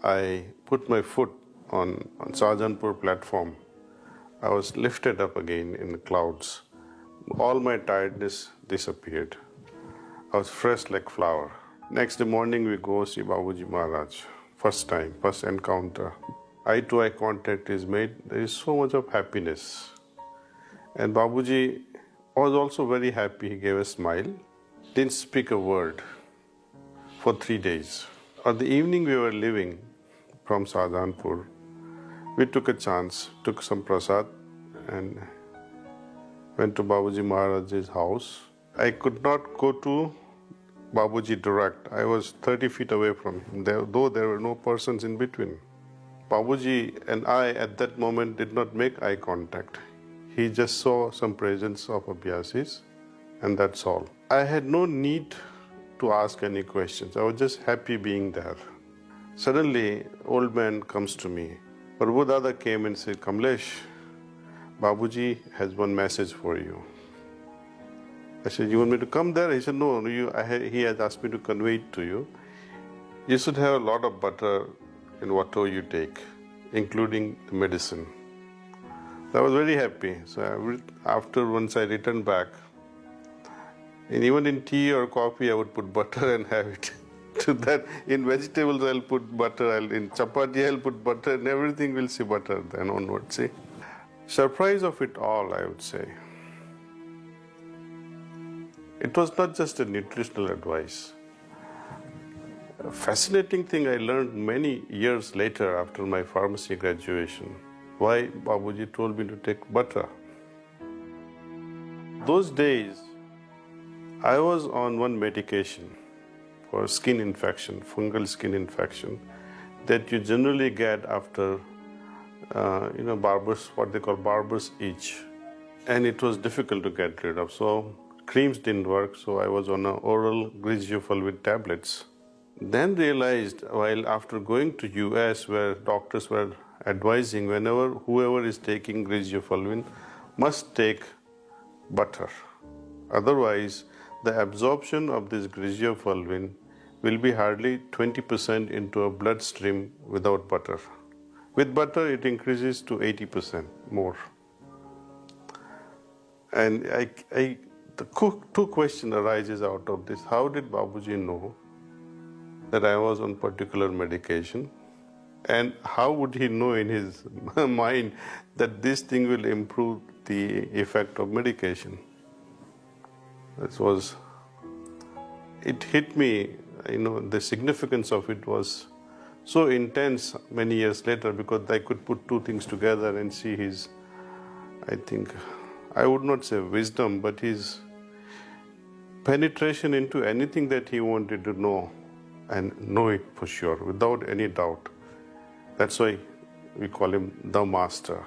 I put my foot on Shahjahanpur platform, I was lifted up again in the clouds. All my tiredness disappeared. I was fresh like flower. Next morning we go see Babuji Maharaj. First time, first encounter. Eye to eye contact is made. There is so much of happiness. And Babuji was also very happy. He gave a smile. Didn't speak a word for 3 days. On the evening we were leaving from Shahjahanpur, we took a chance, took some prasad and went to Babuji Maharaj's house. I could not go to Babuji direct. I was 30 feet away from him, though there were no persons in between. Babuji and I at that moment did not make eye contact. He just saw some presence of Abhyasis and that's all. I had no need to ask any questions. I was just happy being there. Suddenly, old man comes to me. Prabhu Dada came and said, Kamlesh, Babuji has one message for you. I said, you want me to come there? He said, no, he has asked me to convey it to you. You should have a lot of butter in whatever you take, including the medicine. So I was very happy. So once I returned back, and even in tea or coffee, I would put butter and have it. To that, in vegetables, I'll put butter, in chapati, I'll put butter, and everything will see butter then onwards. See? Surprise of it all, I would say. It was not just a nutritional advice. A fascinating thing I learned many years later after my pharmacy graduation, why Babuji told me to take butter. Those days, I was on one medication for skin infection, fungal skin infection, that you generally get after, what they call barber's itch. And it was difficult to get rid of. So creams didn't work, so I was on oral griseofulvin tablets. Then realized, while after going to US, where doctors were advising whoever is taking griseofulvin must take butter. Otherwise, the absorption of this griseofulvin will be hardly 20% into a bloodstream without butter. With butter, it increases to 80% more. And two questions arises out of this. How did Babuji know that I was on particular medication? And how would he know in his mind that this thing will improve the effect of medication? It hit me, the significance of it was so intense many years later, because I could put two things together and see his, I would not say wisdom, but his penetration into anything that he wanted to know and know it for sure, without any doubt. That's why we call him the master.